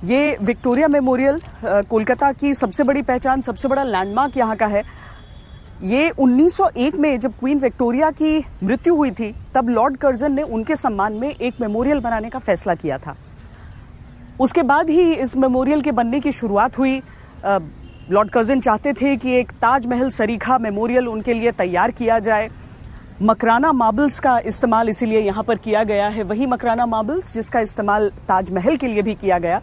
ये Victoria memorial Kolkata की सबसे बड़ी पहचान, सबसे बड़ा लैंडमार्क यहाँ का है। ये 1901 में जब क्वीन विक्टोरिया की मृत्यु हुई थी, तब लॉर्ड कर्जन ने उनके सम्मान में एक मेमोरियल बनाने का फैसला किया था। उसके बाद ही इस मेमोरियल के बनने की शुरुआत हुई। लॉर्ड कर्जन चाहते थे कि एक ताजमहल सरीखा मेमोरियल उनके लिए तैयार किया जाए। मकराना मार्बल्स का इस्तेमाल इसीलिए यहाँ पर किया गया है, वही मकराना मार्बल्स जिसका इस्तेमाल ताजमहल के लिए भी किया गया।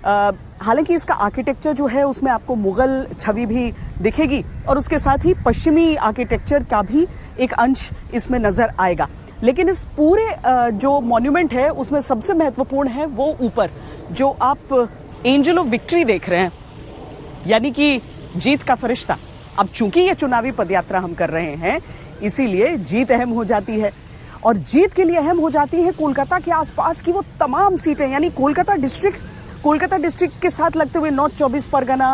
हालांकि इसका आर्किटेक्चर जो है उसमें आपको मुगल छवि भी दिखेगी और उसके साथ ही पश्चिमी आर्किटेक्चर का भी एक अंश इसमें नजर आएगा। लेकिन इस पूरे जो मॉन्यूमेंट है उसमें सबसे महत्वपूर्ण है वो ऊपर जो आप एंजल ऑफ विक्ट्री देख रहे हैं, यानी कि जीत का फरिश्ता। अब चूंकि ये चुनावी पदयात्रा हम कर रहे हैं, इसीलिए जीत अहम हो जाती है। और जीत के लिए अहम हो जाती है कोलकाता के आसपास की वो तमाम सीटें, यानी कोलकाता डिस्ट्रिक्ट के साथ लगते हुए नॉर्थ 24 परगना,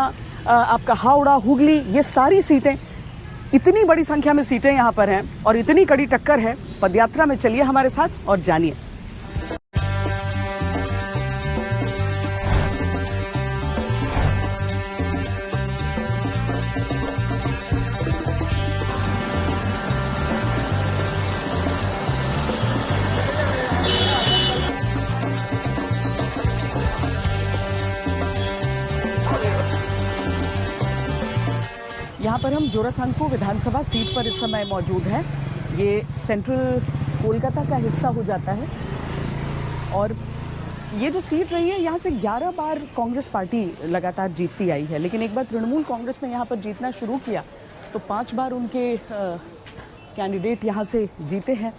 आपका हावड़ा, हुगली, ये सारी सीटें, इतनी बड़ी संख्या में सीटें यहाँ पर हैं और इतनी कड़ी टक्कर है। पदयात्रा में चलिए हमारे साथ और जानिए। यहाँ पर हम जोरासांको विधानसभा सीट पर इस समय मौजूद हैं। ये सेंट्रल कोलकाता का हिस्सा हो जाता है और ये जो सीट रही है, यहाँ से 11 बार कांग्रेस पार्टी लगातार जीतती आई है। लेकिन एक बार तृणमूल कांग्रेस ने यहाँ पर जीतना शुरू किया तो 5 बार उनके कैंडिडेट यहाँ से जीते हैं।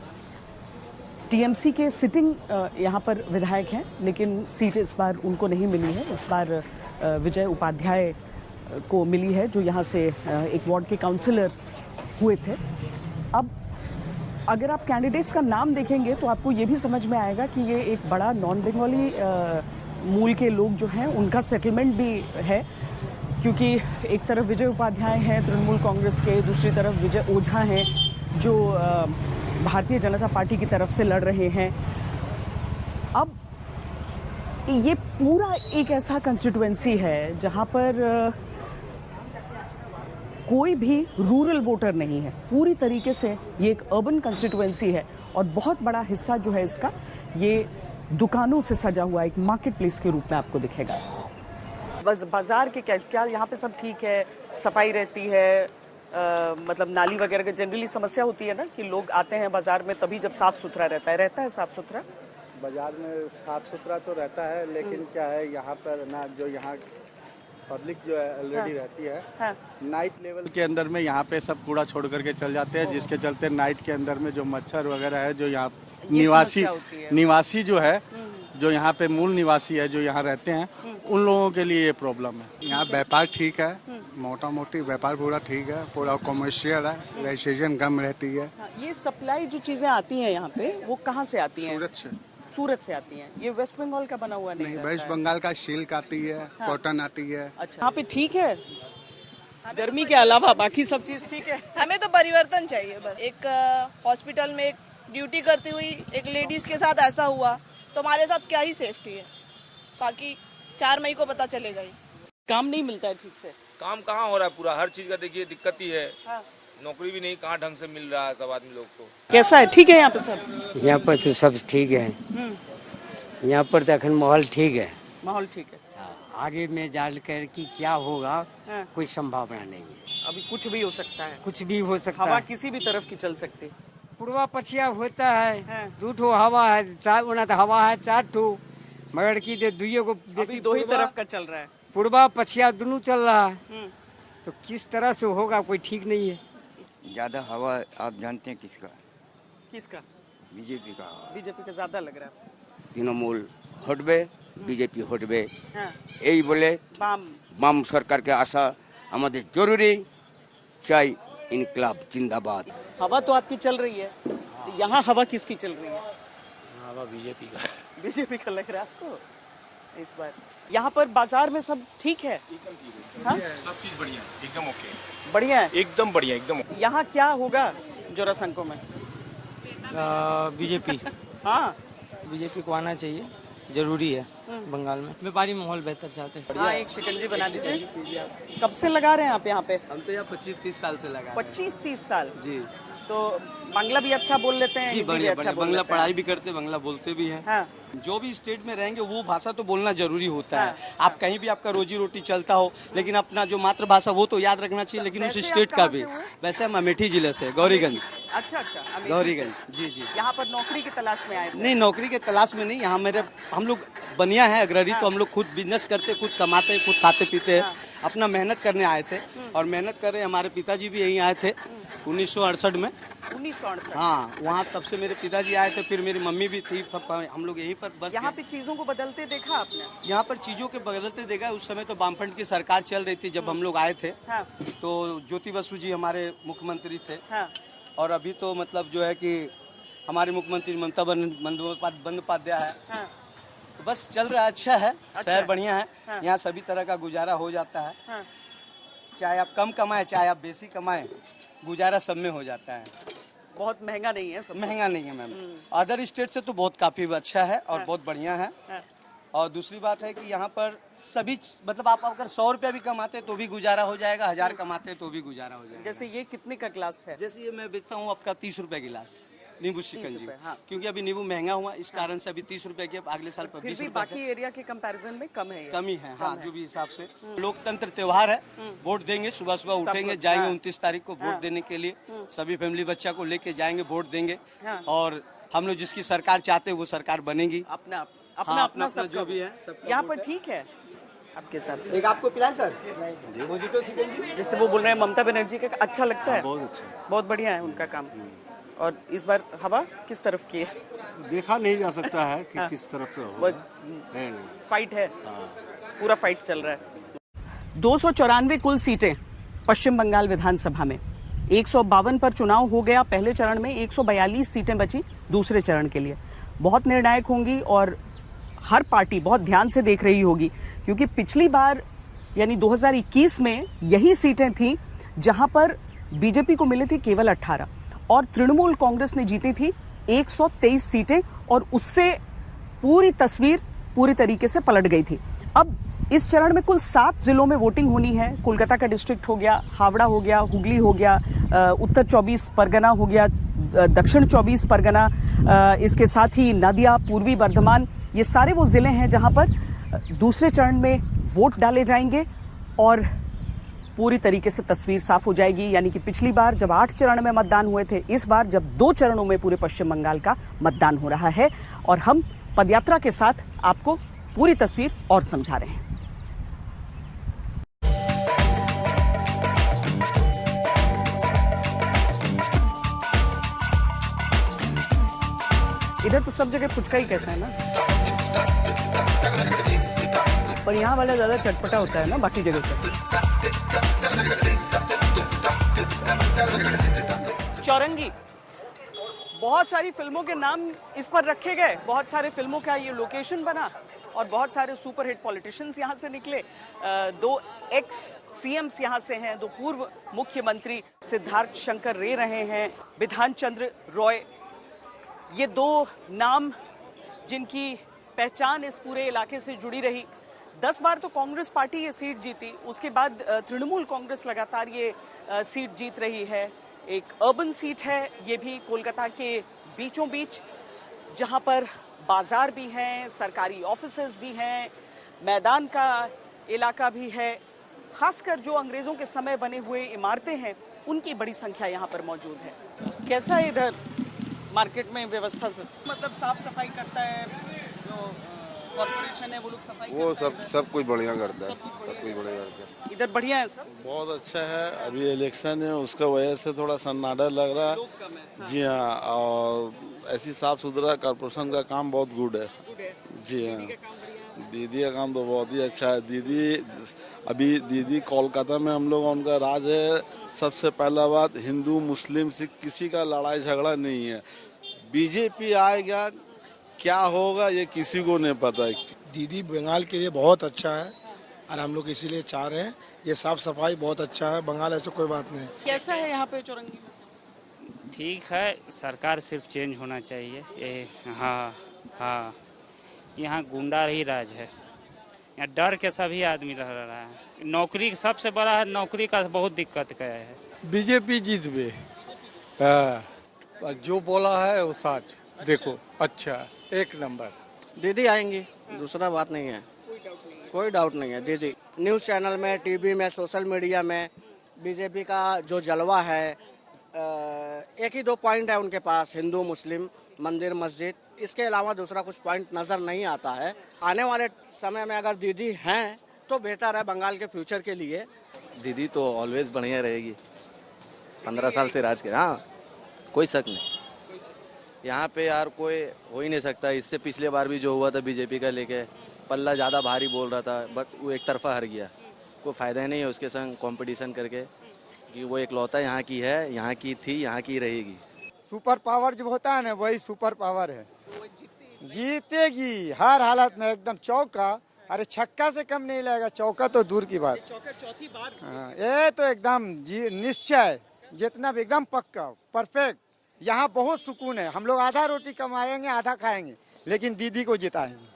टीएमसी के सिटिंग यहाँ पर विधायक हैं, लेकिन सीट इस बार उनको नहीं मिली है। इस बार विजय उपाध्याय को मिली है, जो यहाँ से एक वार्ड के काउंसलर हुए थे। अब अगर आप कैंडिडेट्स का नाम देखेंगे तो आपको ये भी समझ में आएगा कि ये एक बड़ा नॉन बंगाली मूल के लोग जो हैं उनका सेटलमेंट भी है, क्योंकि एक तरफ विजय उपाध्याय हैं तृणमूल कांग्रेस के, दूसरी तरफ विजय ओझा हैं जो भारतीय जनता पार्टी की तरफ से लड़ रहे हैं। अब ये पूरा एक ऐसा कंस्टिट्यूएंसी है जहाँ पर कोई भी रूरल वोटर नहीं है। पूरी तरीके से ये एक अर्बन कंस्टिट्यूएंसी है और बहुत बड़ा हिस्सा जो है इसका ये दुकानों से सजा हुआ एक मार्केट प्लेस के रूप में आपको दिखेगा। बस बाजार के क्या यहाँ पे सब ठीक है, सफाई रहती है, मतलब नाली वगैरह की जनरली समस्या होती है ना कि लोग आते हैं बाजार में तभी जब साफ सुथरा रहता है साफ सुथरा। बाजार में साफ सुथरा तो रहता है, लेकिन क्या है यहाँ पर ना, जो यहाँ पब्लिक जो है ऑलरेडी रहती है, नाइट लेवल के अंदर में यहाँ पे सब कूड़ा छोड़ करके चल जाते हैं, जिसके चलते नाइट के अंदर में जो मच्छर वगैरह है, जो यहाँ निवासी जो है, जो यहाँ पे मूल निवासी है जो यहाँ रहते हैं, उन लोगों के लिए ये प्रॉब्लम है। यहाँ व्यापार ठीक है, मोटा मोटी व्यापार पूरा ठीक है, पूरा कमर्शियल है, रजिस्ट्रेशन कम रहती है। ये सप्लाई जो चीजें आती हैं यहाँ पे वो कहाँ से आती हैं? सूरत से आती हैं। ये वेस्ट बंगाल का बना हुआ नहीं, वेस्ट बंगाल का सिल्क आती है, कॉटन आती है। अच्छा, यहाँ पे ठीक है, गर्मी के अलावा बाकी सब चीज ठीक है। हमें तो परिवर्तन चाहिए बस। एक हॉस्पिटल में एक ड्यूटी करती हुई एक लेडीज के साथ ऐसा हुआ तो हमारे साथ क्या ही सेफ्टी है। बाकी 4 मई को पता चलेगा ही। काम नहीं मिलता है ठीक से। काम कहाँ हो रहा है, पूरा हर चीज का देखिए दिक्कत ही है। नौकरी भी नहीं, कहाँ ढंग से मिल रहा है सब आदमी लोग को। कैसा है, ठीक है यहाँ पे सब? यहाँ पर तो सब ठीक है। यहाँ पर तो अखन माहौल ठीक है। माहौल ठीक है। आगे में जानकर कि क्या होगा कोई संभावना नहीं है। अभी कुछ भी हो सकता है। कुछ भी हो सकता है, हवा किसी भी तरफ की चल सकती है। पूर्वा पछिया होता है, 2 ठो हवा है, 4 तो हवा है 4 ठो, मगर की दुइयों को अभी 2 ही तरफ का चल रहा है। पूर्वा पछिया दोनों चल रहा है, तो किस तरह से होगा कोई ठीक नहीं है। ज्यादा हवा आप जानते हैं किसका? बीजेपी का। बीजेपी का ज्यादा लग रहा है। तृणमूल हटबे, बीजेपी हटबे, यही बोले बाम सरकार के आशा हमारे जरूरी चाय, इनकलाब जिंदाबाद। हवा तो आपकी चल रही है, यहाँ हवा किसकी चल रही है? हवा बीजेपी का। बीजेपी का लग रहा है आपको इस बार? यहाँ पर बाजार में सब ठीक है? हाँ? सब चीज बढ़िया, एकदम ओके, बढ़िया है, एकदम बढ़िया, एकदम। यहाँ क्या होगा जोरासांको में? बीजेपी। हाँ, बीजेपी को आना चाहिए। जरूरी है बंगाल में। व्यापारी माहौल बेहतर चाहते हैं। हाँ, एक शिकंजी बना दीजिए। कब से लगा रहे हैं आप यहाँ पे? हम तो यहाँ 25-30 साल से लगा। 25-30 साल जी। तो बांग्ला भी अच्छा बोल लेते हैं? जी बढ़िया, बांग्ला पढ़ाई भी करते, बांग्ला बोलते भी हैं। हाँ। जो भी स्टेट में रहेंगे वो भाषा तो बोलना जरूरी होता है। आप कहीं भी आपका रोजी रोटी चलता हो, लेकिन अपना जो मातृभाषा वो तो याद रखना चाहिए, लेकिन उस स्टेट का भी। वैसे हम अमेठी जिले से, गौरीगंज। अच्छा, गौरीगंज। जी जी। यहाँ पर नौकरी की तलाश में आए थे? नहीं, नौकरी के तलाश में नहीं। यहाँ हम लोग बनिया है अग्रणी, तो हम लोग खुद बिजनेस करते, खुद कमाते, खुद खाते पीते हैं। अपना मेहनत करने आए थे और मेहनत कर रहे। हमारे पिताजी भी यहीं आए थे 1968 में। 1968? हाँ, वहाँ तब से मेरे पिताजी आए थे, फिर मेरी मम्मी भी थी। हम लोग यहीं पर बस। यहाँ पे चीजों को बदलते देखा आपने? यहाँ पर चीजों के बदलते देखा। उस समय तो वामफ्रंट की सरकार चल रही थी जब हम लोग आए थे। हाँ। तो ज्योति बसु जी हमारे मुख्यमंत्री थे। हाँ। और अभी तो मतलब जो है कि हमारे मुख्यमंत्री ममता बंदोपाध्याय है। हाँ। तो बस चल रहा है, अच्छा है। शहर बढ़िया है। हाँ। यहाँ सभी तरह का गुजारा हो जाता है। हाँ। चाहे आप कम कमाएं, चाहे आप बेसी कमाएं, गुजारा सब में हो जाता है। बहुत महंगा नहीं है सब? महंगा नहीं है मैम। अदर स्टेट से तो बहुत काफी अच्छा है और बहुत बढ़िया है। और दूसरी बात है कि यहाँ पर सभी मतलब आप अगर 100 रुपया भी कमाते तो भी गुजारा हो जाएगा, 1000 कमाते तो भी गुजारा हो जाएगा। जैसे ये कितने का गिलास है? जैसे ये मैं बेचता हूँ आपका 30 रुपए गिलास नींबू शिकंजी। हाँ। क्योंकि अभी नींबू महंगा हुआ, इस कारण से अभी 30 रुपए की, अगले साल पर 20 फिर भी रुपए बाकी एरिया के कंपैरिजन में कम है ये? कमी है। हाँ, जो भी हिसाब से। लोकतंत्र त्योहार है, वोट देंगे। सुबह सुबह उठेंगे, जाएंगे 29 तारीख को वोट देने के लिए। सभी फैमिली बच्चा को लेके जाएंगे, वोट देंगे। और हम लोग जिसकी सरकार चाहते हैं वो सरकार बनेगी। अपना सब जो भी है। यहाँ पर ठीक है आपके हिसाब से? एक आपको पिलाए सर मोजिटो शिकंजी, जिससे वो बोल रहे हैं ममता बनर्जी का अच्छा लगता है? बहुत अच्छा, बहुत बढ़िया है उनका काम। और इस बार हवा किस तरफ की है? देखा नहीं जा सकता है कि किस तरफ से होगा। है नहीं। फाइट है? पूरा फाइट चल रहा है। 294 कुल सीटें पश्चिम बंगाल विधानसभा में। 152 पर चुनाव हो गया पहले चरण में, 142 सीटें बची दूसरे चरण के लिए। बहुत निर्णायक होंगी और हर पार्टी बहुत ध्यान से देख रही होगी, क्योंकि पिछली बार यानी 2021 में यही सीटें थी जहां पर बीजेपी को मिली थी केवल 18 और तृणमूल कांग्रेस ने जीती थी 123 सीटें और उससे पूरी तस्वीर पूरी तरीके से पलट गई थी। अब इस चरण में कुल 7 जिलों में वोटिंग होनी है। कोलकाता का डिस्ट्रिक्ट हो गया, हावड़ा हो गया, हुगली हो गया, उत्तर 24 परगना हो गया, दक्षिण 24 परगना, इसके साथ ही नदिया, पूर्वी बर्धमान, ये सारे वो जिले हैं जहां पर दूसरे चरण में वोट डाले जाएंगे और पूरी तरीके से तस्वीर साफ हो जाएगी। यानी कि पिछली बार जब 8 चरण में मतदान हुए थे, इस बार जब 2 चरणों में पूरे पश्चिम बंगाल का मतदान हो रहा है और हम पदयात्रा के साथ आपको पूरी तस्वीर और समझा रहे हैं। इधर तो सब जगह फुचका ही कहता है ना, पर यहाँ वाला ज्यादा चटपटा होता है ना बाकी जगह से। चौरंगी, बहुत सारी फिल्मों के नाम इस पर रखे गए, बहुत सारे फिल्मों का ये लोकेशन बना और बहुत सारे सुपरहिट पॉलिटिशियंस यहाँ से निकले। 2 एक्स सीएम्स यहाँ से हैं, 2 पूर्व मुख्यमंत्री सिद्धार्थ शंकर रे रहे हैं, बिधान चंद्र रॉय, ये 2 नाम जिनकी पहचान इस पूरे इलाके से जुड़ी रही। 10 बार तो कांग्रेस पार्टी ये सीट जीती, उसके बाद तृणमूल कांग्रेस लगातार ये सीट जीत रही है। एक अर्बन सीट है, ये भी कोलकाता के बीचों बीच, जहां पर बाजार भी हैं, सरकारी ऑफिसेज भी हैं, मैदान का इलाका भी है। खासकर जो अंग्रेजों के समय बने हुए इमारतें हैं उनकी बड़ी संख्या यहाँ पर मौजूद है। कैसा है इधर मार्केट में व्यवस्था? से मतलब साफ सफाई करता है जो कॉर्पोरेशन है, वो लोग सफाई वो करता है? सब कुछ बढ़िया करता है, सब कुछ बढ़िया करता है। इधर बढ़िया है सब? बहुत अच्छा है। अभी इलेक्शन है, उसका वजह से थोड़ा सन्नाटा लग रहा है। जी हाँ, और ऐसी साफ सुथरा कॉर्पोरेशन का काम बहुत गुड है। जी हाँ, दीदी का काम तो बहुत ही अच्छा है। दीदी कोलकाता में हम लोग उनका राज है। सबसे पहला बात, हिंदू मुस्लिम सिख किसी का लड़ाई झगड़ा नहीं है। बीजेपी आएगा क्या होगा ये किसी को नहीं पता है। दीदी बंगाल के लिए बहुत अच्छा है और हम लोग इसीलिए चाह रहे हैं। ये साफ सफाई बहुत अच्छा है, बंगाल ऐसे कोई बात नहीं। कैसा है यहाँ पे चौरंगी में? ठीक है, सरकार सिर्फ चेंज होना चाहिए। हाँ, यहाँ गुंडा ही राज है। यहाँ डर के सभी आदमी रह रहा है। नौकरी सबसे बड़ा है, नौकरी का बहुत दिक्कत का है। बीजेपी जीत बे, जो बोला है वो सच। देखो अच्छा एक नंबर दीदी आएंगी, दूसरा बात नहीं है, कोई डाउट नहीं है। दीदी न्यूज़ चैनल में, टीवी में, सोशल मीडिया में बीजेपी का जो जलवा है, एक ही दो पॉइंट है उनके पास, हिंदू मुस्लिम, मंदिर मस्जिद, इसके अलावा दूसरा कुछ पॉइंट नज़र नहीं आता है। आने वाले समय में अगर दीदी हैं तो बेहतर है बंगाल के फ्यूचर के लिए। दीदी तो ऑलवेज बढ़िया रहेगी, 15 साल से राज कर। हाँ कोई शक नहीं, यहाँ पे यार कोई हो ही नहीं सकता। इससे पिछले बार भी जो हुआ था बीजेपी का लेके, पल्ला ज़्यादा भारी बोल रहा था, बट वो एक तरफा हार गया। कोई फ़ायदा नहीं है उसके संग कंपटीशन करके, कि वो इकलौता यहाँ की है, यहाँ की थी, यहाँ की रहेगी। सुपर पावर जो होता है ना, वही सुपर पावर है। जीतेगी हर हालत में, एकदम चौका, अरे छक्का से कम नहीं लगेगा, चौका तो दूर की बात। चौथी बार हाँ, ये तो एकदम जी निश्चय, जितना भी एकदम पक्का परफेक्ट। यहाँ बहुत सुकून है, हम लोग आधा रोटी कमाएंगे, आधा खाएंगे, लेकिन दीदी को जिताएंगे।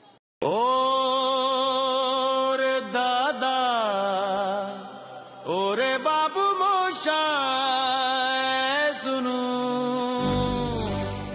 ओरे दादा, ओरे बाबू।